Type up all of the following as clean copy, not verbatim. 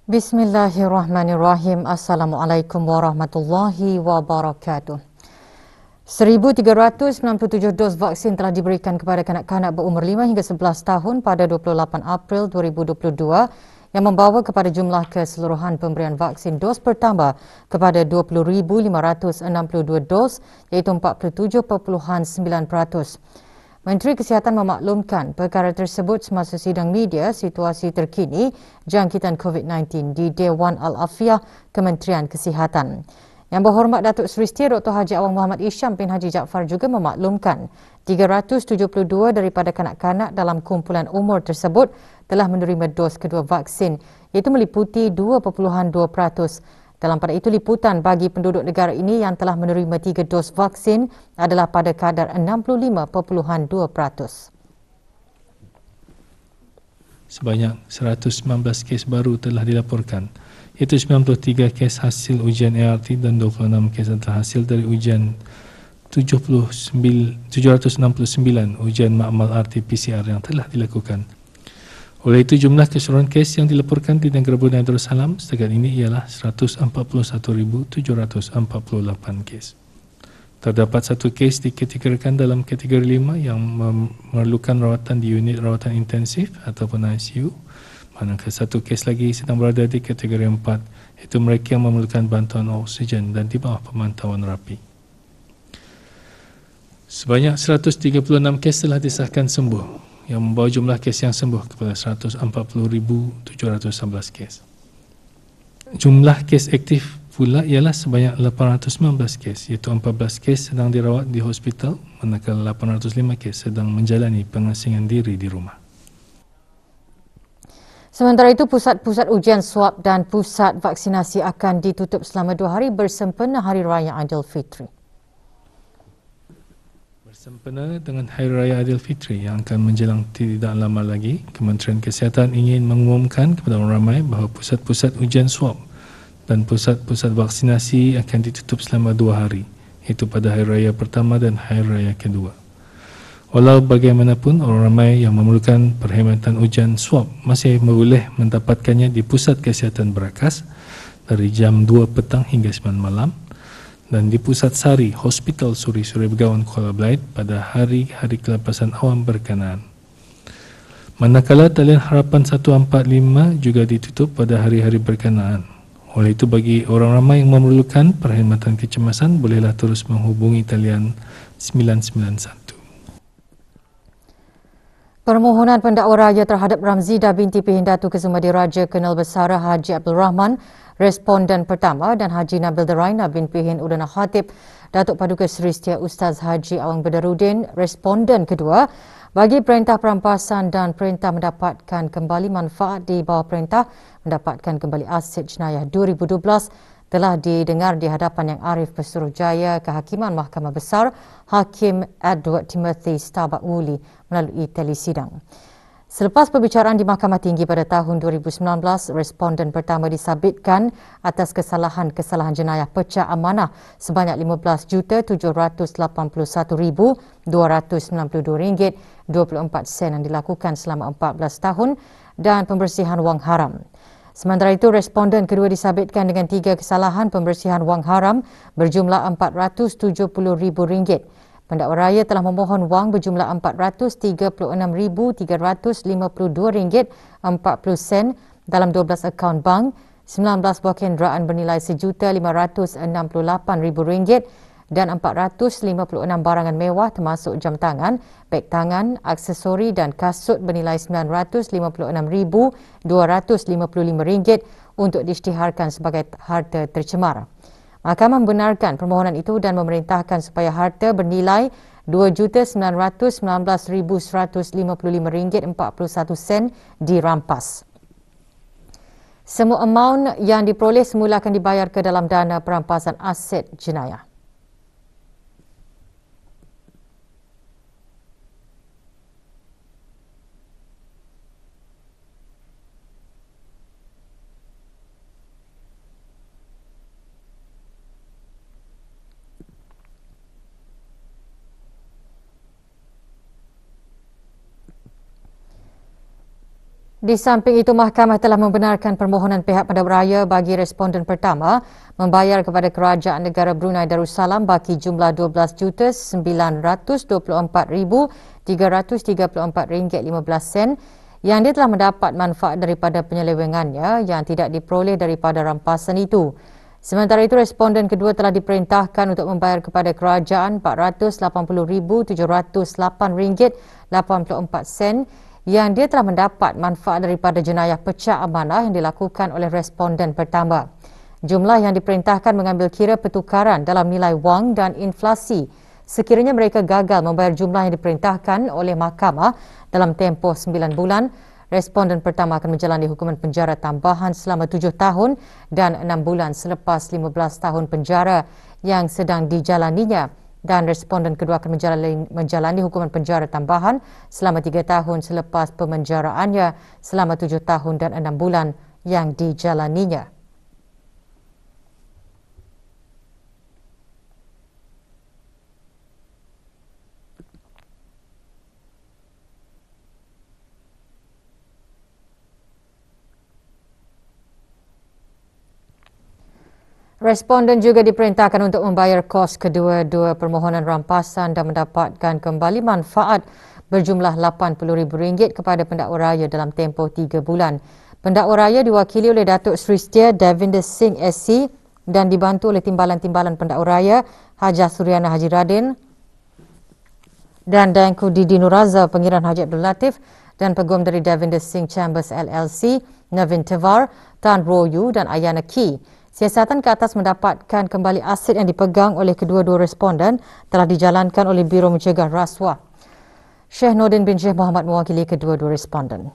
Bismillahirrahmanirrahim. Assalamualaikum warahmatullahi wabarakatuh. 1,397 dos vaksin telah diberikan kepada kanak-kanak berumur 5 hingga 11 tahun pada 28 April 2022 yang membawa kepada jumlah keseluruhan pemberian vaksin dos pertama kepada 20,562 dos iaitu 47.9%. Menteri Kesihatan memaklumkan perkara tersebut semasa sidang media situasi terkini jangkitan COVID-19 di Dewan Al-Afiah Kementerian Kesihatan. Yang berhormat Datuk Seri Dr. Haji Awang Muhammad Isham bin Haji Jaafar juga memaklumkan 372 daripada kanak-kanak dalam kumpulan umur tersebut telah menerima dos kedua vaksin iaitu meliputi 2.2%. Dalam pada itu, liputan bagi penduduk negara ini yang telah menerima 3 dos vaksin adalah pada kadar 65.2%. Sebanyak 119 kes baru telah dilaporkan, iaitu 93 kes hasil ujian ART dan 26 kes adalah hasil dari ujian 769 ujian makmal RT-PCR yang telah dilakukan. Oleh itu, jumlah keseluruhan kes yang dilaporkan di negara Brunei Darussalam setakat ini ialah 141,748 kes. Terdapat satu kes dikategorikan dalam kategori 5 yang memerlukan rawatan di unit rawatan intensif ataupun ICU, manakala satu kes lagi sedang berada di kategori 4, iaitu mereka yang memerlukan bantuan oksigen dan di bawah pemantauan rapi. Sebanyak 136 kes telah disahkan sembuh, yang membawa jumlah kes yang sembuh kepada 140,711 kes. Jumlah kes aktif pula ialah sebanyak 819 kes, iaitu 14 kes sedang dirawat di hospital, manakala 805 kes sedang menjalani pengasingan diri di rumah. Sementara itu, pusat-pusat ujian swab dan pusat vaksinasi akan ditutup selama 2 hari bersempena Hari Raya Aidilfitri. Bersempena dengan Hari Raya Aidilfitri yang akan menjelang tidak lama lagi, Kementerian Kesihatan ingin mengumumkan kepada orang ramai bahawa pusat-pusat ujian swab dan pusat-pusat vaksinasi akan ditutup selama 2 hari, iaitu pada Hari Raya pertama dan Hari Raya kedua. Walau bagaimanapun, orang ramai yang memerlukan perkhidmatan ujian swab masih boleh mendapatkannya di Pusat Kesihatan Berakas dari jam 2 petang hingga 9 malam dan di Pusat Sari Hospital Suri Begawan Kuala Belait pada hari-hari kelepasan awam berkenaan. Manakala talian harapan 145 juga ditutup pada hari-hari berkenaan. Oleh itu, bagi orang ramai yang memerlukan perkhidmatan kecemasan, bolehlah terus menghubungi talian 991. Permohonan pendakwa raya terhadap Ramzidah binti Pehindato Kezuma Diraja Kenal Besara Haji Abdul Rahman, responden pertama, dan Haji Nabil Deraina bin Pihin Udana Khatib Datuk Paduka Seri Setia Ustaz Haji Awang Badarudin, responden kedua, bagi perintah perampasan dan perintah mendapatkan kembali manfaat di bawah perintah mendapatkan kembali aset jenayah 2012 telah didengar di hadapan Yang Arif Pesuruhjaya Kehakiman Mahkamah Besar Hakim Edward Timothy Starbuck Woolley melalui telesidang. Selepas perbicaraan di Mahkamah Tinggi pada tahun 2019, responden pertama disabitkan atas kesalahan-kesalahan jenayah pecah amanah sebanyak RM15,788,292.24 yang dilakukan selama 14 tahun dan pembersihan wang haram. Sementara itu, responden kedua disabitkan dengan 3 kesalahan pembersihan wang haram berjumlah RM470,000. Pendakwa raya telah memohon wang berjumlah RM436,352.40 dalam 12 akaun bank, 19 buah kenderaan bernilai RM1,568,000 dan 456 barangan mewah termasuk jam tangan, beg tangan, aksesori dan kasut bernilai RM956,255 untuk diisytiharkan sebagai harta tercemar. Mahkamah membenarkan permohonan itu dan memerintahkan supaya harta bernilai RM2,919,155.41 dirampas. Semua amaun yang diperoleh semula akan dibayar ke dalam dana perampasan aset jenayah. Di samping itu, Mahkamah telah membenarkan permohonan pihak Pendahulu Raya bagi responden pertama membayar kepada Kerajaan Negara Brunei Darussalam baki jumlah RM12,924,334.15 yang dia telah mendapat manfaat daripada penyelewengannya yang tidak diperoleh daripada rampasan itu. Sementara itu, responden kedua telah diperintahkan untuk membayar kepada kerajaan RM480,708.84 yang dia telah mendapat manfaat daripada jenayah pecah amanah yang dilakukan oleh responden pertama. Jumlah yang diperintahkan mengambil kira pertukaran dalam nilai wang dan inflasi sekiranya mereka gagal membayar jumlah yang diperintahkan oleh mahkamah dalam tempoh 9 bulan. Responden pertama akan menjalani hukuman penjara tambahan selama 7 tahun dan 6 bulan selepas 15 tahun penjara yang sedang dijalaninya. Dan responden kedua akan menjalani hukuman penjara tambahan selama 3 tahun selepas pemenjaraannya selama 7 tahun dan 6 bulan yang dijalaninya. Responden juga diperintahkan untuk membayar kos kedua-dua permohonan rampasan dan mendapatkan kembali manfaat berjumlah RM80,000 kepada pendakwa raya dalam tempoh 3 bulan. Pendakwa raya diwakili oleh Datuk Seri Setia Davinder Singh SC dan dibantu oleh timbalan-timbalan pendakwa raya Hajah Suryana Haji Radin dan Dangku Didi Nuraza Pengiran Haji Abdul Latif dan peguam dari Davinder Singh Chambers LLC, Navin Tevar, Tan Royu dan Ayana Key. Siasatan ke atas mendapatkan kembali aset yang dipegang oleh kedua-dua responden telah dijalankan oleh Biro Mencegah Rasuah. Syekh Nordin bin Syekh Muhammad mewakili kedua-dua responden.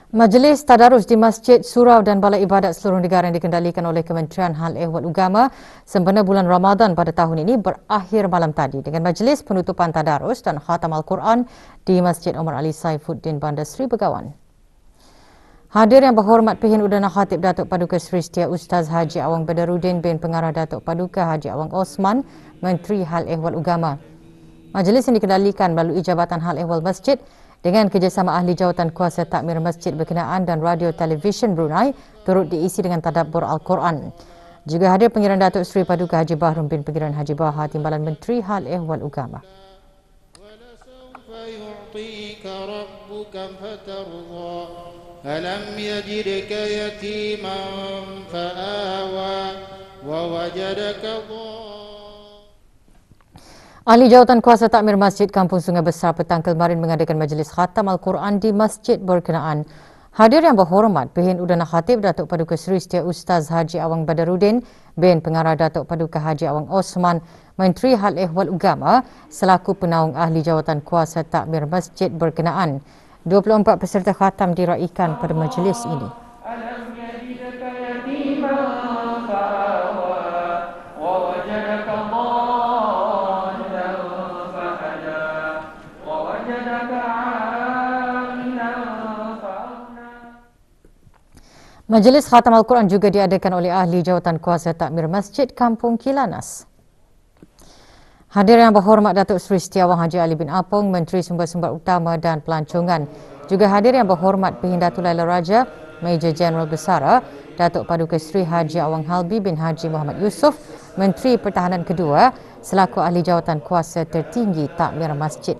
Majlis Tadarus di Masjid, Surau dan Balai Ibadat seluruh negara yang dikendalikan oleh Kementerian Hal Ehwal Agama sempena bulan Ramadan pada tahun ini berakhir malam tadi dengan majlis penutupan Tadarus dan Khatam Al-Quran di Masjid Omar Ali Saifuddin Bandar Seri Begawan. Hadir yang berhormat Pihin Udana Khatib Datuk Paduka Seri Setia Ustaz Haji Awang Badaruddin bin Pengarah Datuk Paduka Haji Awang Osman, Menteri Hal Ehwal Agama. Majlis yang dikendalikan melalui Jabatan Hal Ehwal Masjid dengan kerjasama ahli jawatan kuasa takmir masjid berkenaan dan radio televisyen Brunei turut diisi dengan tadabbur Al-Quran. Juga hadir Pengiran Datuk Seri Paduka Haji Bahrum bin Pengiran Haji Baha, Timbalan Menteri Hal Ehwal Agama. ألم يجدك يتيما فآوى ووجدك ضالا. Ahli Jawatan Kuasa Takmir Masjid Kampung Sungai Besar petang kemarin mengadakan majlis khatam Al-Quran di masjid berkenaan. Hadir yang berhormat Pihin Udana Khatib Datuk Paduka Seri Setia Ustaz Haji Awang Badaruddin bin Pengarah Datuk Paduka Haji Awang Osman, Menteri Hal Ehwal Agama selaku penaung ahli jawatan kuasa takmir masjid berkenaan. 24 peserta khatam diraikan pada majlis ini. Majlis Khatam Al-Quran juga diadakan oleh ahli jawatan kuasa takmir Masjid Kampung Kilanas. Hadir yang berhormat Datuk Seri Setia Wang Haji Ali bin Apong, Menteri Sumber-Sumber Utama dan Pelancongan. Juga hadir yang berhormat Pihin Datuk Laila Raja, Major Jeneral Besara, Datuk Paduka Seri Haji Awang Halbi bin Haji Muhammad Yusof, Menteri Pertahanan kedua, selaku ahli jawatan kuasa tertinggi takmir masjid.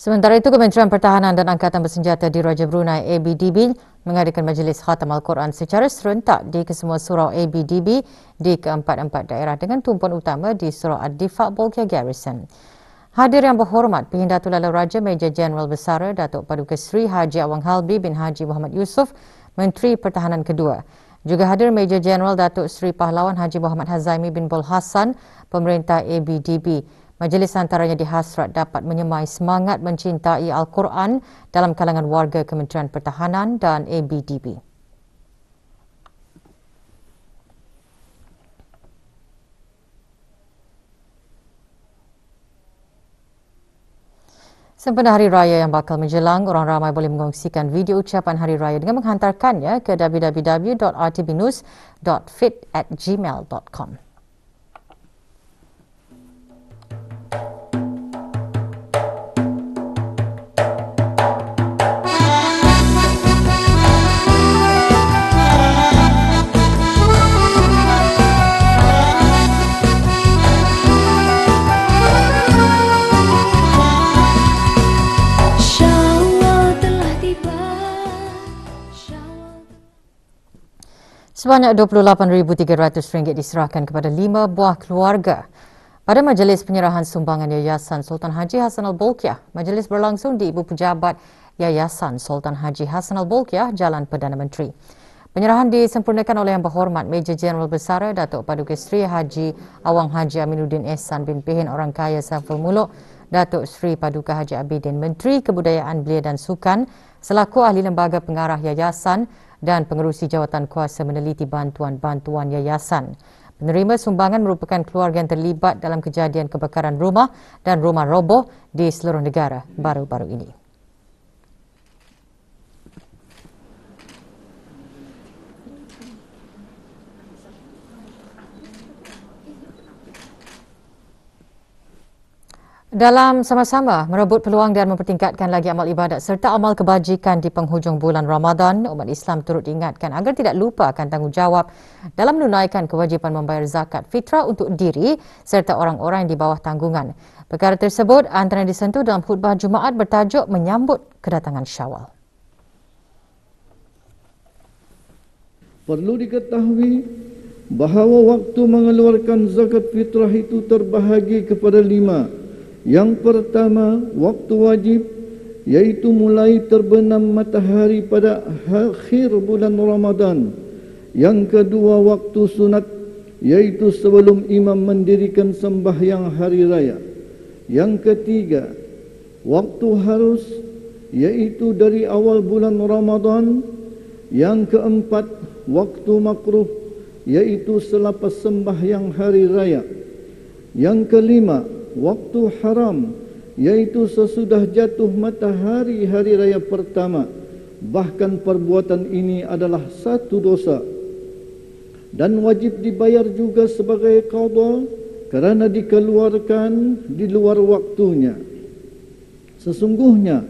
Sementara itu, Kementerian Pertahanan dan Angkatan Bersenjata Diraja Brunei ABDB mengadakan majlis khatam Al-Quran secara serentak di kesemua surau ABDB di keempat-empat daerah dengan tumpuan utama di Surau Ad-Difaq Bolkiah Garrison. Hadir yang berhormat Pihin Datuk Laila Raja, Major Jeneral Besara, Datuk Paduka Seri Haji Awang Halbi bin Haji Muhammad Yusof, Menteri Pertahanan kedua. Juga hadir Major Jeneral Datuk Seri Pahlawan Haji Muhammad Hazaimi bin Bol Hassan, Pemerintah ABDB. Majlis antaranya dihasrat dapat menyemai semangat mencintai Al-Quran dalam kalangan warga Kementerian Pertahanan dan ABDB. Sempena Hari Raya yang bakal menjelang, orang ramai boleh mengongsikan video ucapan Hari Raya dengan menghantarkannya ke www.rtbnews.fit@gmail.com. Sebanyak RM28,300 diserahkan kepada 5 buah keluarga. Pada majlis penyerahan sumbangan Yayasan Sultan Haji Hassan Al-Bolkiah, majlis berlangsung di Ibu Pejabat Yayasan Sultan Haji Hassan Al-Bolkiah, Jalan Perdana Menteri. Penyerahan disempurnakan oleh Yang Berhormat Major Jeneral Besara Datuk Paduka Seri Haji Awang Haji Aminuddin Ehsan bin Pehin Orang Kaya Saiful Muluk, Datuk Seri Paduka Haji Abidin Menteri Kebudayaan Belia dan Sukan selaku ahli lembaga pengarah yayasan dan pengerusi jawatan kuasa meneliti bantuan-bantuan yayasan. Penerima sumbangan merupakan keluarga yang terlibat dalam kejadian kebakaran rumah dan rumah roboh di seluruh negara baru-baru ini. Dalam sama-sama merebut peluang dan mempertingkatkan lagi amal ibadat serta amal kebajikan di penghujung bulan Ramadan, umat Islam turut diingatkan agar tidak lupa akan tanggungjawab dalam menunaikan kewajipan membayar zakat fitrah untuk diri serta orang-orang yang di bawah tanggungan. Perkara tersebut antara disentuh dalam khutbah Jumaat bertajuk menyambut kedatangan Syawal. Perlu diketahui bahawa waktu mengeluarkan zakat fitrah itu terbahagi kepada 5. Yang pertama, waktu wajib, iaitu mulai terbenam matahari pada akhir bulan Ramadan. Yang kedua, waktu sunat, iaitu sebelum imam mendirikan sembahyang hari raya. Yang ketiga, waktu harus, iaitu dari awal bulan Ramadan. Yang keempat, waktu makruh, iaitu selepas sembahyang hari raya. Yang kelima, waktu haram, iaitu sesudah jatuh matahari hari raya pertama. Bahkan perbuatan ini adalah satu dosa dan wajib dibayar juga sebagai qada kerana dikeluarkan di luar waktunya. Sesungguhnya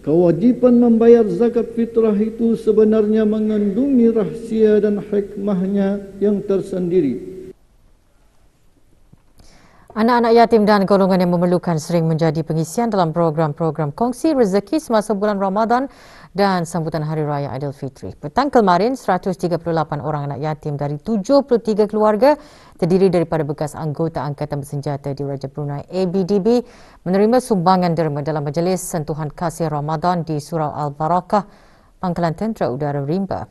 kewajipan membayar zakat fitrah itu sebenarnya mengandungi rahsia dan hikmahnya yang tersendiri. Anak-anak yatim dan golongan yang memerlukan sering menjadi pengisian dalam program-program kongsi rezeki semasa bulan Ramadan dan sambutan Hari Raya Aidilfitri. Petang kemarin, 138 orang anak yatim dari 73 keluarga terdiri daripada bekas anggota Angkatan Bersenjata di Raja Brunei ABDB menerima sumbangan derma dalam majlis sentuhan kasih Ramadan di Surau Al-Barakah, Pangkalan Tentera Udara Rimba.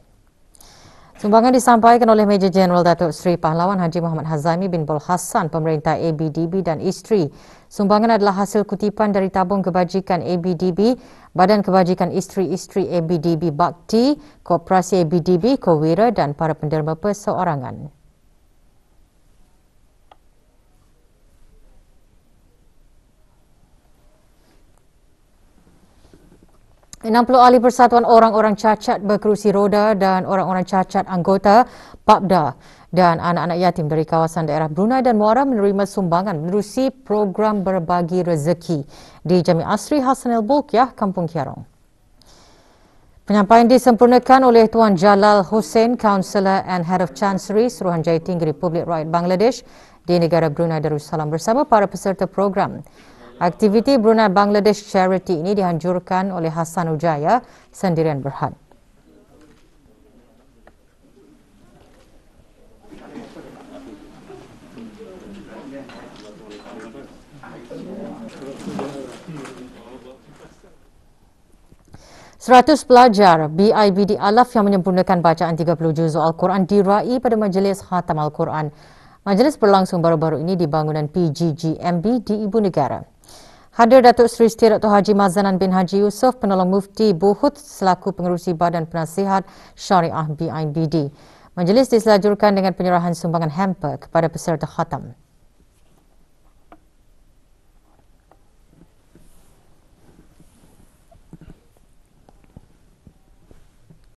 Sumbangan disampaikan oleh Major Jeneral Datuk Seri Pahlawan Haji Muhammad Hazami bin Bol Hassan, Pemerintah ABDB dan isteri. Sumbangan adalah hasil kutipan dari tabung kebajikan ABDB, Badan Kebajikan Isteri-Isteri ABDB Bakti, Koperasi ABDB, Kowira dan para penderma perseorangan. 60 ahli persatuan orang-orang cacat berkerusi roda dan orang-orang cacat anggota PAPDA dan anak-anak yatim dari kawasan daerah Brunei dan Muara menerima sumbangan menerusi program berbagi rezeki di Jami Asri Hassan Al-Bolkiah, Kampung Kiarong. Penyampaian disempurnakan oleh Tuan Jalal Hussein, Councillor and Head of Chancery Suruhanjaya Tinggi Republik Rakyat Bangladesh di negara Brunei Darussalam bersama para peserta program. Aktiviti Brunei Bangladesh Charity ini dianjurkan oleh Hassan Ujaya Sendirian Berhad. Seratus pelajar BIBD Alaf yang menyempurnakan bacaan 30 juzuk Al-Quran diraih pada majlis Khatam Al-Quran. Majlis berlangsung baru-baru ini di bangunan PGGMB di Ibu Negara. Hadir Datuk Seri Siti Dr. Haji Mazanan bin Haji Yusof, Penolong Mufti Buhut selaku pengerusi Badan Penasihat Syariah BIBD. Majlis diselajurkan dengan penyerahan sumbangan hamper kepada peserta khatam.